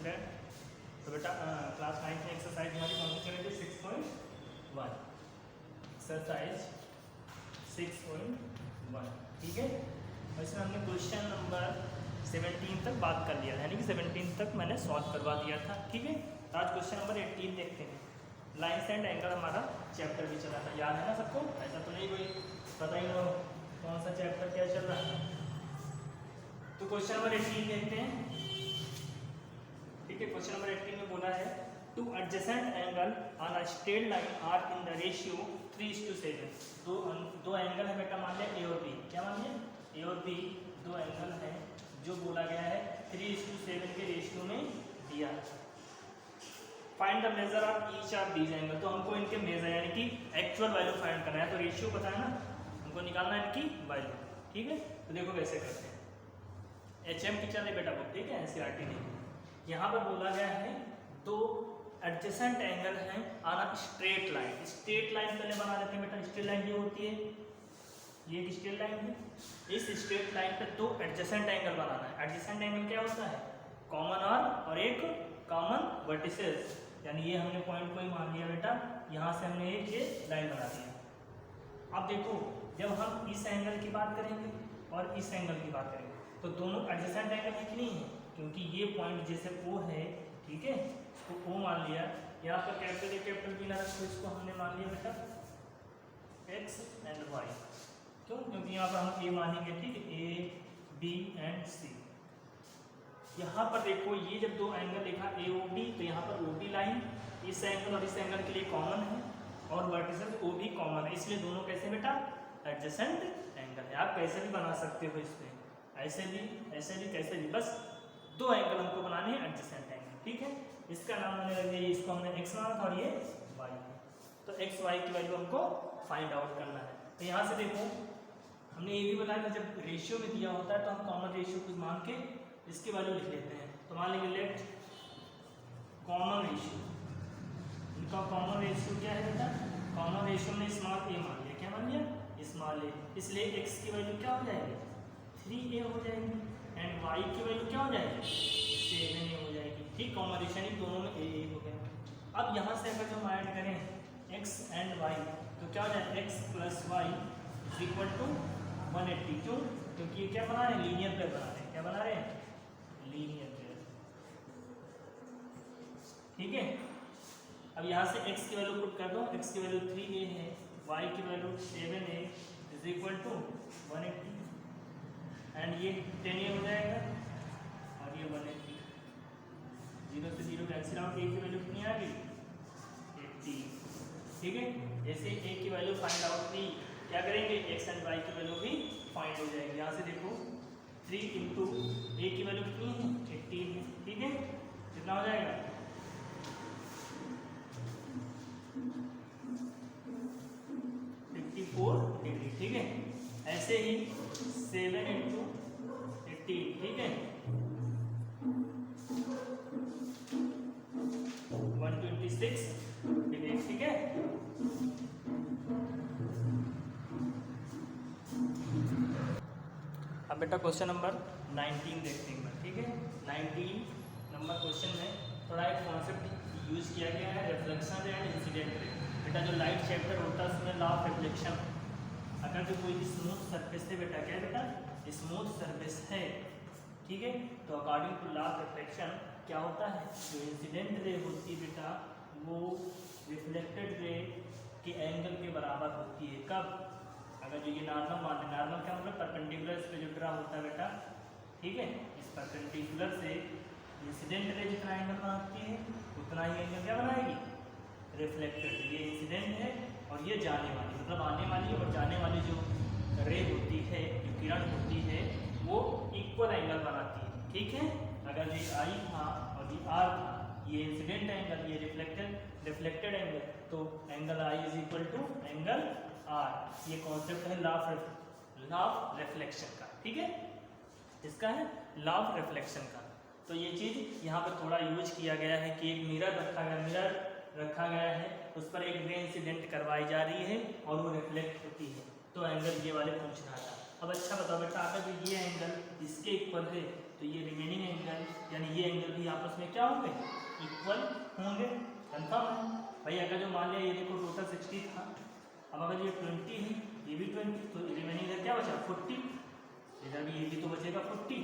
Student. तो बेटा class 9 में एक्सरसाइज हमारी कौन सी चल रही थी? 6.1 एक्सरसाइज 6.1, ठीक है। और इसमें हमने क्वेश्चन नंबर 17 तक बात कर लिया था, यानी कि 17 तक मैंने सॉल्व करवा दिया था, ठीक है। तो आज क्वेश्चन नंबर 18 देखते हैं। लाइन्स एंड एंगल हमारा चैप्टर भी चला था, याद है ना सबको? ऐसा तो नहीं कोई पता ही ना कौन सा चैप्टर क्या चल रहा है। तो क्वेश्चन नंबर 18 देखते हैं, ठीक है। क्वेश्चन नंबर 18 में बोला है two adjacent angle on a straight line are in the ratio 3:7। दो एंगल है बेटा, मान लिया ए और बी। क्या मान लिया? ए और बी दो एंगल है जो बोला गया है 3:7 के रेशियो में दिया। Find the measure of each of these angle. तो हमको इनके मेजर यानी कि एक्चुअल वैल्यू फाइंड करना है। तो रेशियो पता है ना, हमको निकालना है इनकी वैल्यू, ठीक है। तो देखो कैसे करते हैं। HM की चल रही बेटा बुक, ठीक है, NCERT नहीं। यहाँ पर बोला गया है दो एडजेसेंट एंगल हैं on a straight line. Straight line पहले बना लेते हैं बेटा। स्ट्रेट लाइन ये होती है, ये एक स्ट्रेट लाइन है। इस स्ट्रेट लाइन पे दो एडजेसेंट एंगल बनाना है। एडजेसेंट एंगल क्या होता है? कॉमन और एक कॉमन वर्टिसेस, यानी ये हमने पॉइंट को ही मान लिया बेटा। यहाँ से हमने एक ये लाइन बना दिया। अब देखो, जब हम इस एंगल की बात करेंगे और इस एंगल की बात करेंगे तो दोनों एडजेसेंट एंगल है कि नहीं है? क्योंकि ये पॉइंट जैसे O है, ठीक है, इसको O मान लिया। यहाँ पर कैपिटल A कैपिटल B ना रखो, इसको हमने मान लिया बेटा X एंड Y। क्यों? क्योंकि यहाँ पर हम A मानेंगे, ठीक है, A B एंड C। यहाँ पर देखो, ये जब दो एंगल लिखा AOB, तो यहाँ पर OB लाइन इस एंगल और इस एंगल के लिए कॉमन है और वर्टिसेस OB कॉमन है, इसलिए दोनों कैसे बेटा? एडजेसेंट एंगल है। आप कैसे भी बना सकते हो इसमें, ऐसे भी कैसे भी, बस दो एंगल हमको बनाने हैं एडजेसेंट एंगल, ठीक है। इसका नाम मैंने रख दिया, इसको हमने x माना था और ये y है। तो x y की वैल्यू हमको फाइंड आउट करना है। तो यहाँ से देखो, हमने ये भी बताया था जब रेशियो में दिया होता है तो हम कॉमन रेशियो को मान के इसकी वैल्यू लिख लेते हैं। तो मान लेंगे लेट कॉमन रेशियो, इनका कॉमन रेशियो क्या है बेटा? कॉमन रेशियो में स्मॉल a मान लिया। क्या मान लिया? स्मॉल a, इसलिए x की वैल्यू क्या हो जाएगी? 3a हो जाएगी एंड y की वैल्यू क्या हो जाएगी? 7a हो जाएगी, ठीक। कॉम्बिनेशन ही दोनों में a हो गया। अब यहाँ से अगर हम ऐड करें x एंड y तो क्या हो जाएगा? x plus Y is equal to 180। क्यों? क्योंकि ये क्या बना रहे हैं? लीनियर पेयर बना रहे हैं। क्या बना रहे हैं? लीनियर पेयर, ठीक है। अब यहाँ से x की वैल्यू पुट कर दो। x की वैल्यू 3a है, y की value 7a is equal to 180 and ये 10a हो जाएगा और ये 180। 0 से 0 कैंसिल आउट, a की वैल्यू कितनी आ गई? 80, ठीक है। जैसे a की वैल्यू फाइंड आउट की, क्या करेंगे? x एंड y की वैल्यू भी फाइंड हो जाएगी। यहाँ से देखो 3 इंटू a की वैल्यू कितनी है? 80 है, ठीक है। कितना हो जाएगा? 54 डिग्री, ठीक है। ऐसे ही 7 इंटू 18, ठीक है, 126 डिग्री, ठीक है। अब बेटा क्वेश्चन नंबर 19 देखते हैं, ठीक है। 19 नंबर क्वेश्चन में थोड़ा एक कॉन्सेप्ट यूज किया गया है, रिफ्लेक्शन एंड इंसिडेंट रे। बेटा जो लाइट चैप्टर होता है उसमें लॉ ऑफ रिफ्लेक्शन, अगर जो कोई स्मूथ सरफेस है बेटा, क्या है बेटा? स्मूथ सरफेस है, ठीक है, तो according to law of reflection क्या होता है? जो इंसिडेंट रे होती है बेटा वो रिफ्लेक्टेड रे के एंगल के बराबर होती है। कब? अगर जो ये नॉर्मल मान, नॉर्मल क्या मतलब? परपेंडिकुलर इस पे जो ड्रा होता है बेटा, ठीक है, इस परपेंडिकुलर से इंसिडेंट रे जितना एंगल बनाती है उतना ही एंगल क्या बनाएगी? रिफ्लेक्टेड। ये इंसिडेंट है और ये जाने वाली, मतलब आने वाली और जाने वाली जो रे होती है, जो किरण होती है, वो इक्वल एंगल बनाती है, ठीक है। अगर ये आई था और ये आर था, ये इंसिडेंट एंगल, ये रिफ्लेक्टेड एंगल, तो angle I is equal to angle R. ये कॉन्सेप्ट है लॉ ऑफ रिफ्लेक्शन का, ठीक है। इसका है लॉ ऑफ रिफ्लेक्शन का। तो ये चीज़ यहाँ पर थोड़ा यूज किया गया है कि एक मिरर रखा गया है, उस पर एक रे इंसिडेंट करवाई जा रही है और वो रिफ्लेक्ट होती है। तो एंगल ये वाले पूछ रहा था। अब अच्छा बताओ बेटा, अगर ये एंगल इसके इक्वल है तो ये रिमेनिंग एंगल यानी ये एंगल भी आपस में क्या होंगे, इक्वल होंगे। कंफर्म है भाई। अगर जो मान लिया ये देखो टोटल 60 था, अब अगर ये 20 है, ये भी 20, तो रिमेनिंग इधर क्या बचा 40, इधर भी ये भी तो बचेगा 40,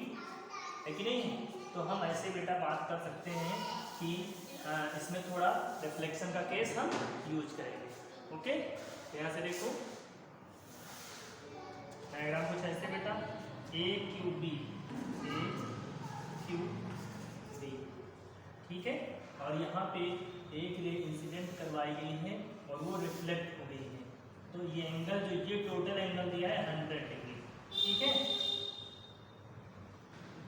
है कि नहीं। तो हम ऐसे बेटा बात कर सकते हैं कि इसमें थोड़ा रिफ्लेक्शन का केस हम यूज करेंगे। ओके, यहाँ से देखो डायग्राम कुछ ऐसे बेटा, ए क्यू बी, ए क्यू बी, ठीक है। और यहाँ पे एक रे इंसिडेंट करवाई गई है और वो रिफ्लेक्ट हो गई है, तो ये एंगल जो ये टोटल एंगल दिया है 100 डिग्री, ठीक है।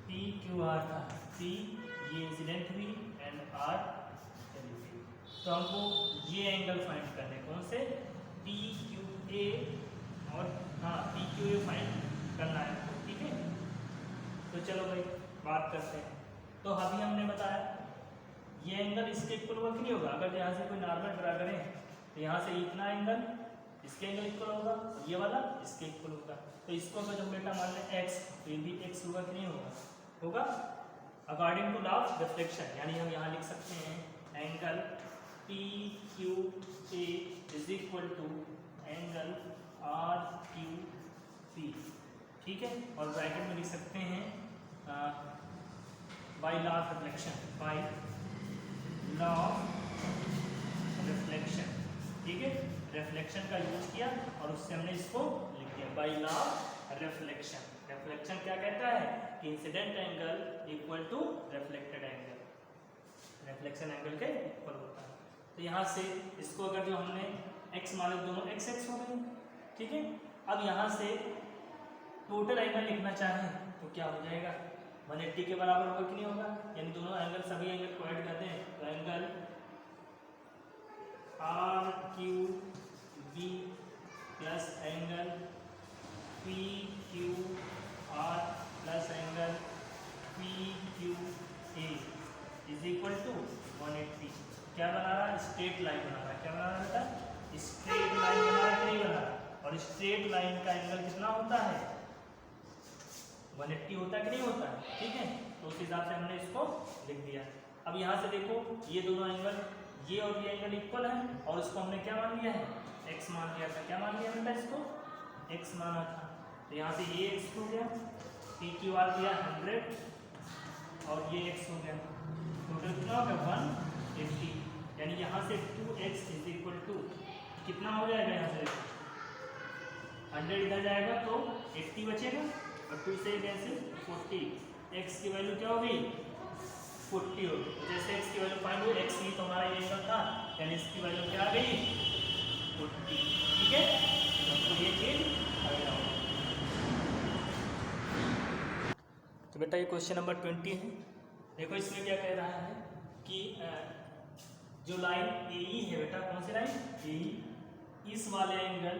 पी क्यू आर था, पी ये इंसिडेंट हुई एंड आर एलवी, तो हमको ये एंगल फाइंड करने, कौन से, पी क्यू ए और हाँ पी क्यू ए फाइंड करना है, ठीक है। तो चलो भाई बात करते हैं। तो अभी हमने बताया ये एंगल इसके इक्वल होगा कि नहीं होगा, अगर यहाँ से कोई नॉर्मल ड्रा करें तो यहाँ से इतना एंगल इसके एंगल इक्वल होगा, ये वाला इसके इक्वल होगा, तो इसको अगर जब बेटा मान लें x, तो ये भी x होगा कि नहीं होगा, होगा according to law of reflection. यानी हम यहाँ लिख सकते हैं angle P Q A is equal to angle R Q P, ठीक है। और ब्रैकेट में लिख सकते हैं by law of reflection, by law of reflection, ठीक है। रिफ्लेक्शन का यूज किया और उससे हमने इसको लिख दिया by law of reflection. Reflection क्या कहता है कि incident angle equal to reflected angle, reflection angle के इक्वल होता है। तो यहाँ से इसको अगर जो हमने x माने दोनों x हो गए, ठीक है। अब यहाँ से टोटल एंगल लिखना चाहें तो क्या हो जाएगा, 180 के बराबर होगा कि नहीं होगा, यानी दोनों एंगल सभी एंगल को ऐड करते हैं तो angle R Q B plus angle P Q R plus angle P Q A is equal to 180। क्या बना रहा है, स्ट्रेट लाइन बना रहा है, क्या बना रहा है बेटा, स्ट्रेट लाइन बना रहा है कि नहीं बना रहा, और स्ट्रेट लाइन का एंगल कितना होता है 180 होता है कि नहीं होता है, ठीक है। तो उस हिसाब से हमने इसको लिख दिया। अब यहाँ से देखो ये दोनों एंगल, ये और ये एंगल इक्वल है और इसको हमने क्या मान लिया है, x मान लिया था, क्या मान लिया बेटा, इसको x माना था, तो यहाँ से ये x हो गया, पी क्यू आर दिया 100 और ये x हो गया, टोटल कितना हो गया 180, यानी यहाँ से 2x इज इक्वल टू कितना हो जाएगा, यहाँ से 100 इधर जाएगा तो 80 बचेगा और 2 से कैसे 40, x की वैल्यू क्या होगी 40 होगी। तो जैसे x की वैल्यू फाइंड हुई, x ही तो हमारा ये एंगल था, यानी इसकी वैल्यू क्या आ गई 40, ठीक है। तो ये चीज आएगा। तो बेटा ये क्वेश्चन नंबर 20 है। देखो इसमें क्या कह रहा है कि जो लाइन AE है बेटा, कौन सी लाइन AE, इस वाले एंगल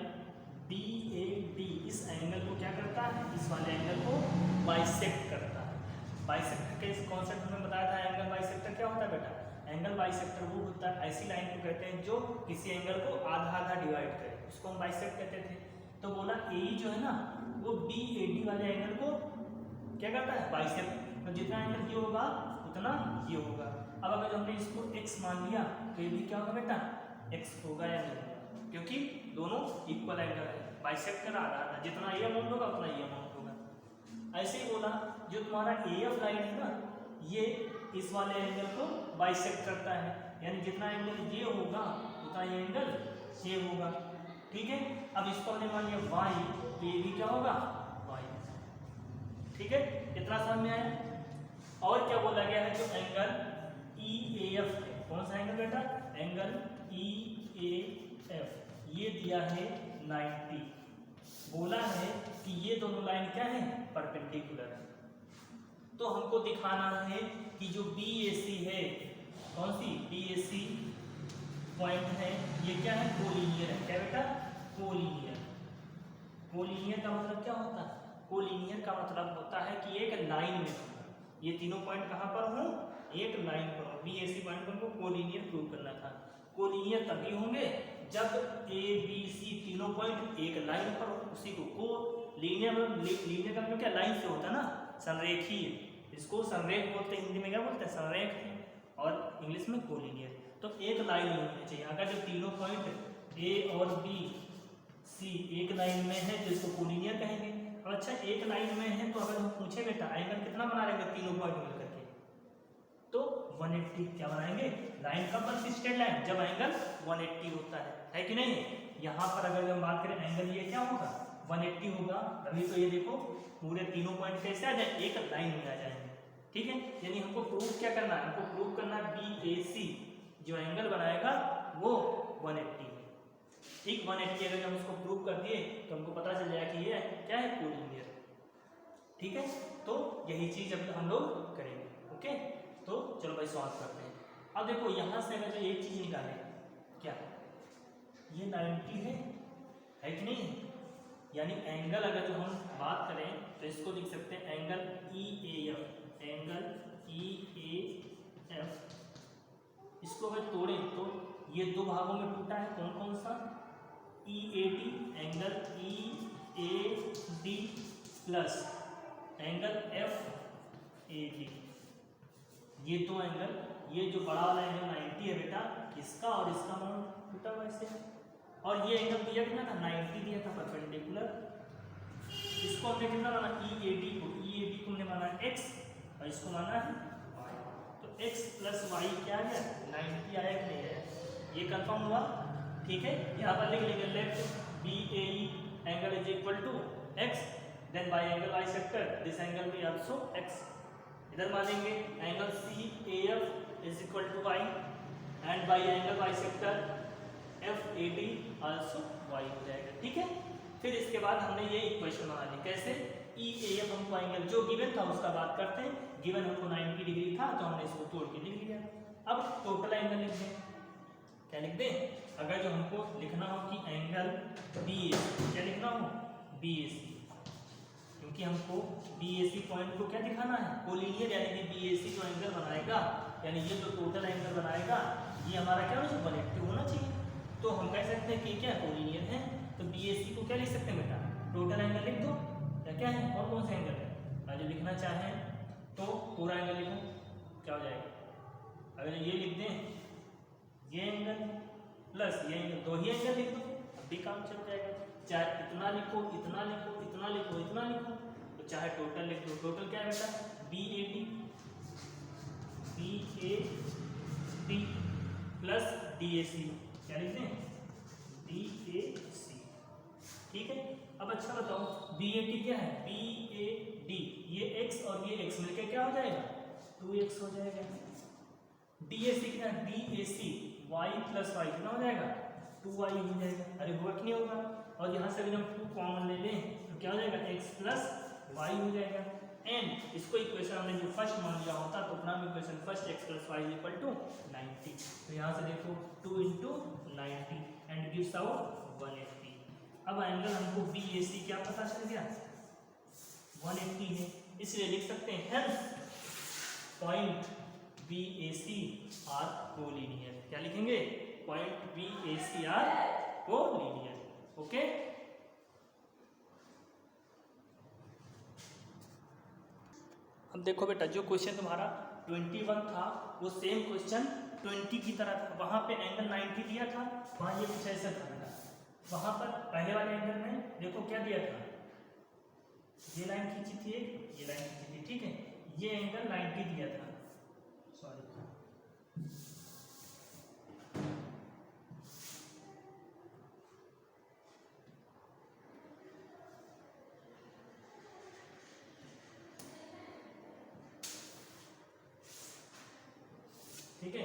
DAD, इस एंगल को क्या करता है, इस वाले एंगल को बाइसेक्ट करता है। बाइसेक्टर के इस कॉन्सेप्ट में बताया था, एंगल बाइसेक्टर क्या होता है बेटा, एंगल बाइसेक्टर वो होता है, ऐसी लाइन को कहते हैं जो किसी एंगल को आधा आधा डिवाइड करे, उसको हम बाइसेक्ट कहते थे। तो बोला AE जो है ना वो BAD वाले एंगल को क्या करता है, बाइसेक्ट, तो जितना एंगल ये होगा उतना ये होगा। अब अगर हमने इसको x मान लिया तो ये भी क्या होगा बेटा, x होगा या नहीं होगा, क्योंकि दोनों इक्वल एंगल है, बाइसेक्ट कर आधा आधा, जितना ये अमाउंट होगा उतना ये अमाउंट होगा। ऐसे ही बोला जो तुम्हारा AF लाइन है ना, ये इस वाले एंगल को बाइसेक्ट करता है, यानी जितना एंगल ये होगा उतना ये एंगल ये होगा, ठीक है। अब इसको हमने मान लिया y, तो ये भी क्या होगा y, ठीक है। इतना समझ में आया। और क्या बोला गया है, जो एंगल EAF है, कौन सा एंगल बेटा, एंगल EAF, ये दिया है 90, बोला है कि ये दोनों लाइन क्या है परपेंडिकुलर है। तो हमको दिखाना है कि जो BAC है, कौन सी BAC पॉइंट है, ये क्या है कोलिनियर है, क्या बेटा कोलिनियर। कोलिनियर का मतलब क्या होता है, कोलिनियर का मतलब होता है कि एक लाइन में होगा, ये तीनों पॉइंट कहाँ पर हो, एक लाइन पर हो। BAC पॉइंट को हमको कोलिनियर प्रूव करना था। कोलिनियर तभी होंगे जब ABC तीनों पॉइंट एक लाइन पर हो, उसी को लीनियर लीनियर का मतलब क्या, लाइन से होता है ना, संरेखीय, इसको संरेख बोलते हैं, हिंदी में क्या बोलते हैं, संरेख, और इंग्लिश में कोलिनियर। तो एक लाइन होनी चाहिए, अगर जो तीनों पॉइंट ए और बी सी एक लाइन में है तो इसको कोलिनियर कहेंगे। अब अच्छा एक लाइन में है तो अगर हम पूछे बेटा एंगल कितना बना रहे हैं तीनों पॉइंट मिलकर के, तो 180 क्या बनाएंगे, लाइन कब बनती, स्ट्रेट लाइन, जब एंगल 180 होता है कि नहीं। यहाँ पर अगर हम बात करें एंगल ये क्या होगा, 180 होगा, तभी तो ये देखो पूरे तीनों पॉइंट कैसे आ जाए, एक लाइन में आ जाएंगे। ठीक है, यानी हमको प्रूव क्या करना है, हमको प्रूव करना है BAC जो एंगल बनाएगा वो 180 है। ठीक, 180 अगर हम उसको प्रूव कर दिए तो हमको पता चल जाएगा कि ये क्या है, कोलिनियर। ठीक है, तो यही चीज अब हम लोग करेंगे। ओके, तो चलो भाई सॉल्व करते हैं। अब देखो यहाँ से अगर जो एक चीज निकाले, क्या ये 90 है कि नहीं, यानी एंगल अगर जो हम बात करें तो इसको लिख सकते हैं एंगल EAF, एंगल EAF। इसको अगर तोड़ें तो ये दो भागों में टूटा है, कौन कौन सा, EAD, angle EAD plus angle FAD, ये दो एंगल, ये जो बड़ा वाला एंगल 90 है बेटा, इसका और इसका मान टूटा हुआ इससे, और ये एंगल दिया कितना था, 90 दिया था परपेंडिकुलर, इसको हमने कितना माना, EAD को हमने माना x और इसको माना है y, तो x प्लस y क्या आ गया, 90 आया कि नहीं आया, ये कंफर्म हुआ। ठीक है, यहाँ पर लिख लेंगे left BAE angle is equal to x, then by angle bisector this angle भी आल्सो x, इधर मानेंगे angle CAF is equal to y and by angle bisector FAD also y हो जाएगा। ठीक है, फिर इसके बाद हमने ये इक्वेशन बना ली, कैसे, EAF हमको एंगल जो गिवन था उसका बात करते हैं, गिवन हमको 90 डिग्री था तो हमने इसको तोड़ के लिख लिया। अब टोटल एंगल लिख दें, क्या लिख दें, अगर जो हमको लिखना हो कि एंगल BAC, क्या लिखना हो, BAC, क्योंकि हमको BAC पॉइंट को क्या दिखाना है, कोलिनियर, यानी कि BAC जो एंगल बनाएगा, यानी ये जो टोटल एंगल बनाएगा ये हमारा क्या होना चाहिए, 180 होना चाहिए। तो हम कह सकते हैं कि क्या कोलिनियर है, तो BAC को क्या लिख सकते हैं बेटा, टोटल एंगल लिख दो, क्या है, और कौन सा एंगल है, अगर लिखना चाहें तो पूरा एंगल लिखो, क्या हो जाएगा, अगर ये लिख दें ये एंगल प्लस ये एंगल, दो ही एंगल लिख दो, अब भी काम चल जाएगा, चाहे इतना लिखो इतना लिखो इतना लिखो इतना लिखो, तो चाहे टोटल लिख दो, टोटल क्या है बेटा, BAD प्लस DAC, क्या लिख दें, DAC। ठीक है, अब अच्छा बताओ BAD क्या है, BAD ये x और ये x मिलकर क्या हो जाएगा, 2x हो जाएगा। DAC क्या है, DAC y प्लस y कितना हो जाएगा, 2y हो जाएगा। अरे हुआ कि नहीं होगा, और यहाँ से अगर हम 2 कॉमन ले लें तो क्या हो जाएगा, x प्लस y हो जाएगा। एंड इसको इक्वेशन हमने जो फर्स्ट मान लिया होता तो अपना equation first x plus y is equal to 90, तो यहाँ से देखो 2 into 90 एंड गिव्स आउट 180। अब एंगल हमको BAC क्या पता चल गया, 180 है, इसलिए लिख सकते हैं hence point BAC are collinear, क्या लिखेंगे, point BAC are collinear. Okay, अब देखो बेटा जो क्वेश्चन तुम्हारा 21 था वो सेम क्वेश्चन 20 की तरह था, वहाँ पे एंगल 90 दिया था, वहाँ ये कुछ ऐसा था बेटा, वहाँ पर पहले वाले एंगल में देखो क्या दिया था, ये लाइन खींची थी एक, ये लाइन खींची थी, ठीक है, ये एंगल 90 दिया था, सॉरी ठीक है,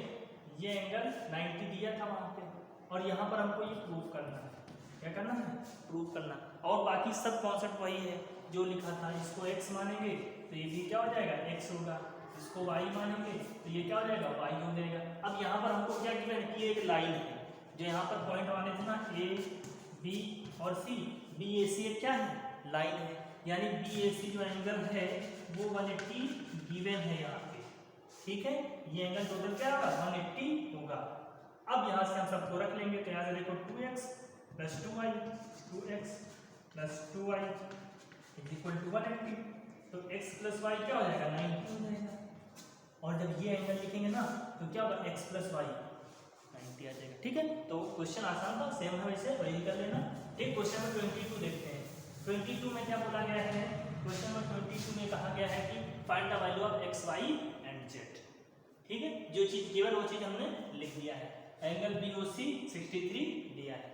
ये एंगल 90 दिया था वहाँ पे, और यहाँ पर हमको ये प्रूव करना है, क्या करना है, प्रूव करना, और बाकी सब कॉन्सेप्ट वही है जो लिखा था, इसको x मानेंगे तो ये भी क्या हो जाएगा, x होगा, इसको y मानेंगे तो ये क्या हो जाएगा, y हो जाएगा। अब यहाँ पर हमको क्या गिवन है कि एक लाइन है, जो यहाँ पर पॉइंट वाले थे ना A B और C, BAC क्या है, लाइन है, यानी BAC जो एंगल है वो 180 गिवन है यहाँ पे। ठीक है, ये एंगल टोटल क्या होगा, 180 होगा। अब यहाँ से हम सबको रख लेंगे, तो यहाँ से देखो 2x plus 2y, 2x plus 2y is equal to 180। तो x प्लस वाई क्या हो जाएगा 90 हो जाएगा। और जब ये एंगल लिखेंगे ना तो क्या होगा x प्लस वाई 90 आ जाएगा। ठीक है, तो क्वेश्चन आसान था, सेम है वैसे वही कर लेना। एक क्वेश्चन नंबर 22 देखते हैं। 22 में क्या बोला गया है? क्वेश्चन नंबर 22 में कहा गया है कि find the value of x y and z। ठीक है, जो चीज केवल वो चीज हमने लिख दिया है। एंगल BOC 63 दिया है।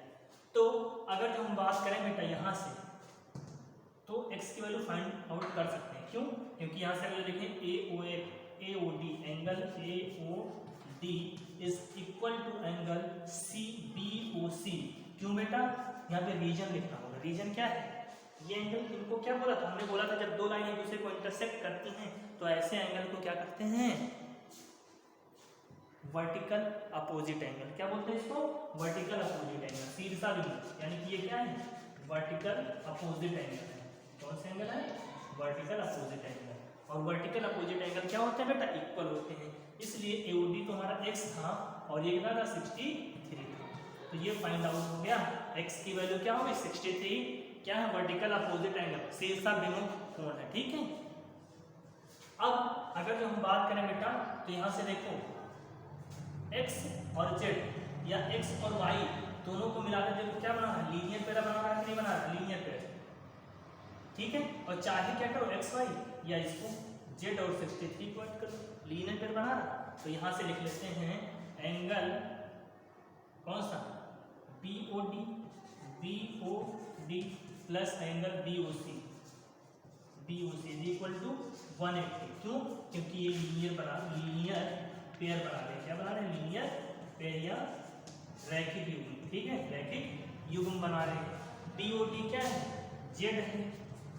तो अगर जो हम बात करें बेटा यहाँ से तो x की वैल्यू फाइंड आउट कर सकते हैं। क्यों? क्योंकि यहाँ से अगर देखें AOD angle AOD is equal to angle CBOC। क्यों बेटा? यहाँ पे रीजन लिखना होगा। रीजन क्या है? ये एंगल इनको क्या बोला था? हमने बोला था जब दो लाइन एक दूसरे को इंटरसेक्ट करती हैं तो ऐसे एंगल को क्या करते हैं? Vertical opposite angle. क्या बोलते हैं इसको? Vertical opposite angle. सीधा बिंदु, यानी कि ये क्या है? वर्टिकल अपोजिट एंगल है। कौन सा एंगल है? Vertical opposite angle. और वर्टिकल अपोजिट एंगल क्या होते हैं बेटा? इक्वल होते हैं। इसलिए AOD तो हमारा x था और ये कितना था? 63 था। तो ये फाइंड आउट हो गया। x की वैल्यू क्या होगी? 63। क्या है? वर्टिकल अपोजिट एंगल, सीधा बिंदु कोण है। ठीक है, अब अगर जो हम बात करें बेटा तो यहाँ से देखो x और z या x और y दोनों को मिलाकर देखो क्या बना है? लीनियर पेयर बना रहा है कि नहीं बना रहा? Linear pair. ठीक है, और चाहे क्या करो x y या इसको z और 63 को ऐड करो, लीनियर पेयर बना रहा। तो यहाँ से लिख लेते हैं एंगल कौन सा? BOD plus angle BOC is equal to 180। क्यों? क्योंकि ये लीनियर पेयर बना रहे हैं। क्या बना रहे हैं? लीनियर पेयर या रैखिक युग्म। ठीक है, रैखिक युग्म बना रहे हैं। BOD क्या है? Z है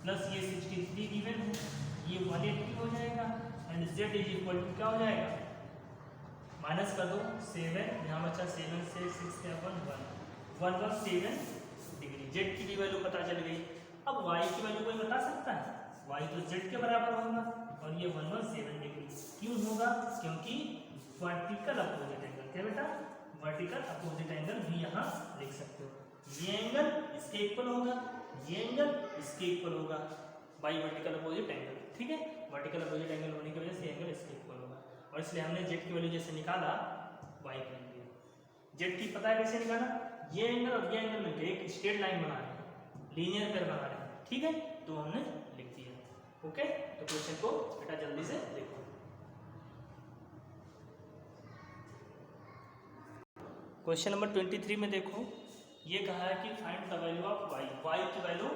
प्लस ये 63 गिवन है, ये 180 हो जाएगा and Z is equal to क्या हो जाएगा? माइनस कर दो 7, यहाँ बचा 7 से 6 या 117 डिग्री। Z की भी वैल्यू पता चल गई। अब Y की वैल्यू कोई बता सकता है? Y तो Z के बराबर होगा और ये 117 डिग्री। क्यों होगा? क्योंकि वर्टिकल अपोजिट एंगल। क्या बेटा? वर्टिकल अपोजिट एंगल भी यहाँ लिख सकते हो। ये एंगल इसके इक्वल होगा, ये एंगल इसके इक्वल होगा बाई वर्टिकल अपोजिट एंगल। ठीक है, वर्टिकल अपोजिट एंगल होने की वजह से एंगल इसके इक्वल होगा। और इसलिए हमने Z की वैल्यू जैसे निकाला Y की वैल्यू Z की पता है कैसे निकाला? ये एंगल और ये एंगल मिलकर एक स्ट्रेट लाइन बना रहे हैं, लीनियर पेयर बना रहे हैं। ठीक है, तो हमने लिख दिया। ओके, तो क्वेश्चन को बेटा जल्दी से देखो। क्वेश्चन नंबर 23 में देखो, ये कहा है कि find the value of y की वैल्यू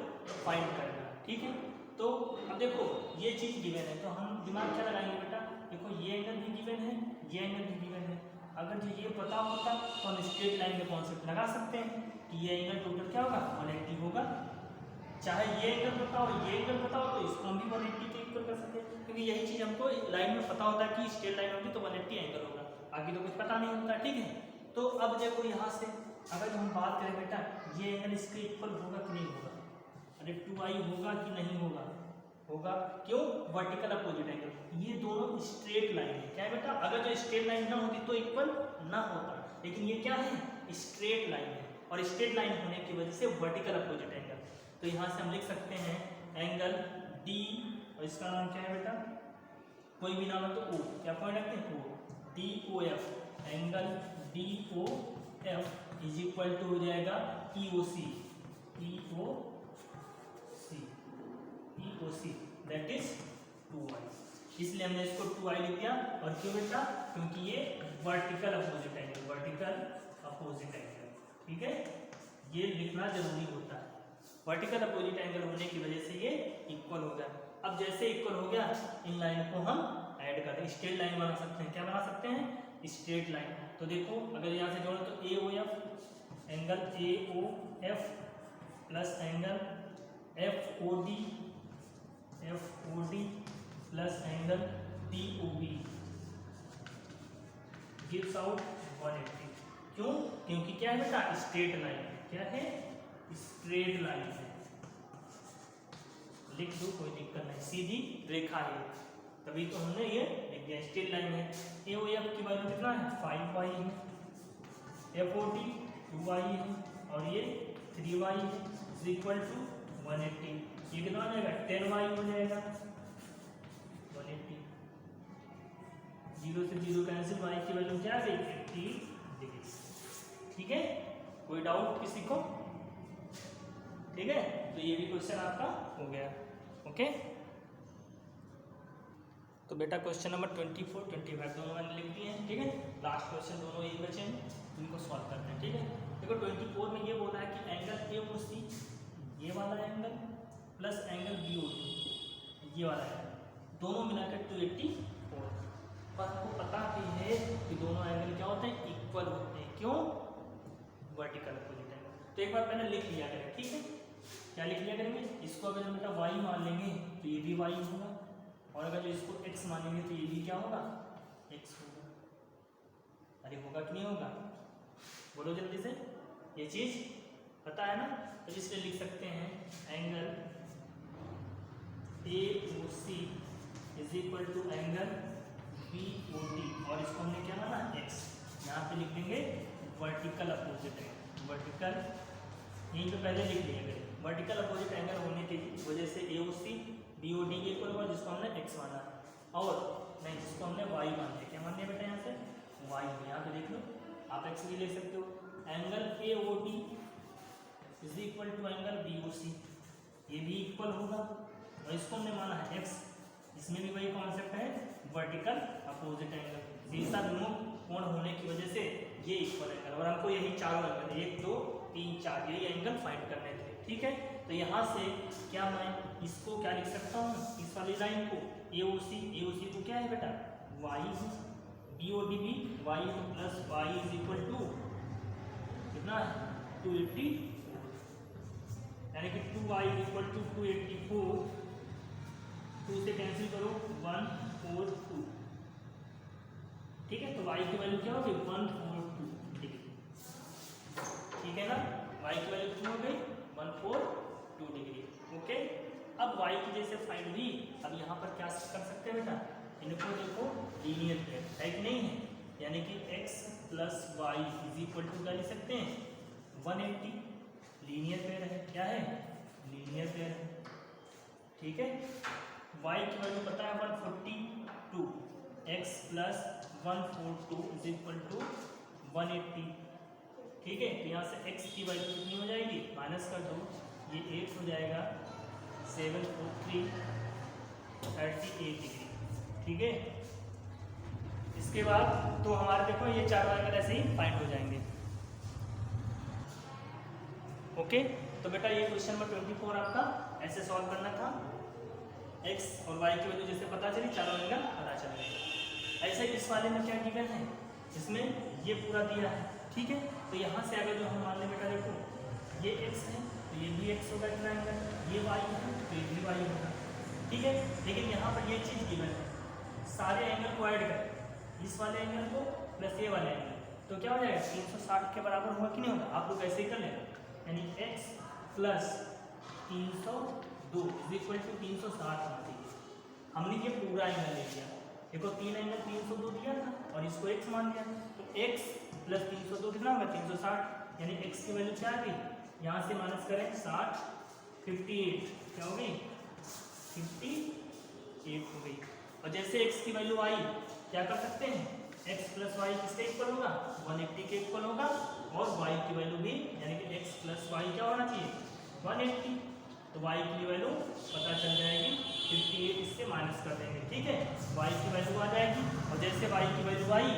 फाइंड करना। ठीक है, तो अब देखो ये चीज गिवन है तो हम दिमाग क्या लगाएंगे बेटा? देखो ये एंगल भी गिवन है, ये एंगल भी गिवन है। अगर जो ये पता होता तो हम स्ट्रेट लाइन का कॉन्सेप्ट लगा सकते हैं कि ये एंगल टोटल क्या होगा? 180 होगा। चाहे ये एंगल पता हो, ये एंगल पता हो तो इसको हम भी 180 के इक्वल कर सकते हैं, क्योंकि यही चीज हमको लाइन में पता होता है कि स्ट्रेट लाइन होगी तो 180 एंगल होगा। आगे तो कुछ पता नहीं होता। ठीक है, तो अब देखो यहाँ से अगर हम बात करें बेटा ये एंगल इसके इक्वल होगा कि नहीं होगा? अरे 2i होगा कि नहीं होगा? होगा। क्यों? Vertical opposite angle. ये दोनों स्ट्रेट लाइन है। क्या है बेटा? अगर जो स्ट्रेट लाइन ना होती तो इक्वल ना होता, लेकिन ये क्या है? स्ट्रेट लाइन है और स्ट्रेट लाइन होने की वजह से वर्टिकल अपोजिट एंगल। तो यहाँ से हम लिख सकते हैं एंगल D और इसका नाम क्या है बेटा? कोई भी नाम है तो O। क्या पॉइंट रखते हैं? O। DOF angle DOF is equal to हो जाएगा EOC दैट इज 2i। इसलिए हमने इसको 2i लिख दिया। और क्यों बेटा? क्योंकि ये वर्टिकल अपोजिट एंगल। ठीक है, ये लिखना जरूरी होता है। वर्टिकल अपोजिट एंगल होने की वजह से ये इक्वल हो गया। अब जैसे इक्वल हो गया इन लाइन को हम ऐड करें, स्ट्रेट लाइन बना सकते हैं। क्या बना सकते हैं? Straight line. तो देखो अगर यहाँ से जोड़ो तो AOF angle AOF plus angle FOD plus angle DOB gives out 180। क्यों? क्योंकि क्या है बेटा? स्ट्रेट लाइन है। क्या है? स्ट्रेट लाइन है। लिख दो, कोई दिक्कत नहीं, सीधी रेखा है, तभी तो हमने ये लिख दिया स्ट्रेट लाइन है। AOF की वैल्यू कितना है? 5y है, FOD 2y है और ये 3y है इज इक्वल टू 180। ये कितना हो जाएगा 10y हो जाएगा 180। 0 से 0 कैंसिल, y की वैल्यू क्या है 80 डिग्री। ठीक है, कोई डाउट किसी को? ठीक है, तो ये भी क्वेश्चन आपका हो गया। ओके, तो बेटा क्वेश्चन नंबर 24, 25 दोनों मैंने लिख दिए हैं। ठीक है, लास्ट क्वेश्चन दोनों यही बचे हैं, इनको सॉल्व करते हैं। ठीक है, देखो 24 में ये बोल रहा है कि एंगल ए ओ सी, ये वाला angle plus angle B O D, ये वाला एंगल, दोनों मिलाकर 284। पर हमको पता भी है कि दोनों एंगल क्या होते हैं, इक्वल होते हैं। क्यों? Vertical opposite angle. तो एक बार मैंने लिख लिया करें। ठीक है, क्या लिख लिया करेंगे, इसको अगर हम बेटा y मान लेंगे तो ये भी y होगा, और अगर जो इसको x मानेंगे तो ये भी क्या होगा, x होगा। अरे होगा कि नहीं होगा, बोलो जल्दी से, ये चीज पता है ना? तो इसलिए लिख सकते हैं angle A O C is equal to angle B O D, और इसको हमने क्या माना, x। यहाँ पे लिख देंगे वर्टिकल अपोजिट एंगल। वर्टिकल यहीं पे पहले लिख लिया गया, वर्टिकल अपोजिट एंगल होने की वजह से ए O C B O D के इक्वल हुआ, जिसको हमने x माना, और नहीं जिसको हमने y मान लिया। क्या मान लिया बेटा, यहाँ से y। यहाँ पे देख लो, आप x भी ले सकते हो। Angle A O D is equal to angle B O C, ये भी इक्वल होगा, और इसको हमने माना है x। इसमें भी वही कॉन्सेप्ट है, वर्टिकल अपोजिट एंगल, सीधा विमुख कोण होने की वजह से ये इक्वल एंगल, और हमको यही चारों एंगल 1 2 3 4 यही एंगल फाइंड करने थे। ठीक है, तो यहाँ से क्या मैं इसको क्या लिख सकता हूँ, इस वाली लाइन को ए ओ सी को क्या है बेटा y, बी ओ डी भी y, तो plus y is equal to कितना है 284, यानी कि 2y इज इक्वल टू 284, 2 से कैंसिल करो 142। ठीक है, तो y की वैल्यू क्या होगी 142 डिग्री। ठीक है ना, y की वैल्यू कितनी हो गई 142 डिग्री। ओके, अब y की जैसे फाइंड हुई, अब यहाँ पर क्या कर सकते हैं बेटा, इनको देखो लीनियर पेयर है कि नहीं है, यानी कि x plus Y is equal to क्या लिख सकते हैं 180। लीनियर पेयर है, क्या है लीनियर पेयर है। ठीक है, y की वैल्यू पता है 142, x plus 142 is equal to 180। ठीक है, तो यहाँ से x की वैल्यू कितनी हो जाएगी, माइनस कर दो, ये 8 हो जाएगा 743 38 डिग्री। ठीक है, इसके बाद तो हमारे देखो ये चारों एंगल ऐसे ही फाइंड हो जाएंगे। ओके, तो बेटा ये क्वेश्चन नंबर 24 आपका ऐसे सॉल्व करना था। x और y की वैल्यू जैसे पता चली, चारों एंगल पता चल गए। ऐसे इस वाले में क्या गिवन है, इसमें ये पूरा दिया है। ठीक है, तो यहाँ से अगर जो हम मान लें बेटा देखो ये x है तो ये भी x होगा ट्रायंगल, ये y है तो ये भी y होगा। ठीक है, लेकिन यहाँ पर ये चीज़ गिवन है, सारे एंगल को ऐड करें, इस वाले एंगल को प्लस ये वाले एंगल, तो क्या हो जाएगा 360 के बराबर होगा कि नहीं होगा। आप लोग ऐसे ही कर लेना, यानी x plus 302 is equal to 360 होना चाहिए। हमने ये पूरा एंगल ले लिया, देखो 3 एंगल 302 दिया था और इसको x मान लिया, तो x प्लस 302 कितना होगा 360, यानी x की वैल्यू क्या आ गई, यहाँ से माइनस करें 60 58, क्या हो गई 58 हो गई। और जैसे x की वैल्यू आई, क्या कर सकते हैं x प्लस वाई किसके इक्वल होगा 180 के इक्वल होगा, और y की वैल्यू भी यानी कि x प्लस वाई क्या होना चाहिए 180, तो y की वैल्यू पता चल जाएगी 58, इससे माइनस कर देंगे। ठीक है, y की वैल्यू आ जाएगी, और जैसे y की वैल्यू आई,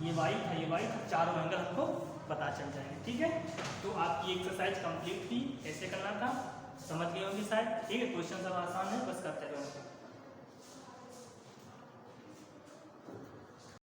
ये y था ये y था, चारों एंगल हमको पता चल जाएंगे। ठीक है, तो आपकी एक्सरसाइज कंप्लीट थी, कैसे करना था समझ गए होंगे शायद। ठीक है, क्वेश्चन सब आसान है, बस करते रहो।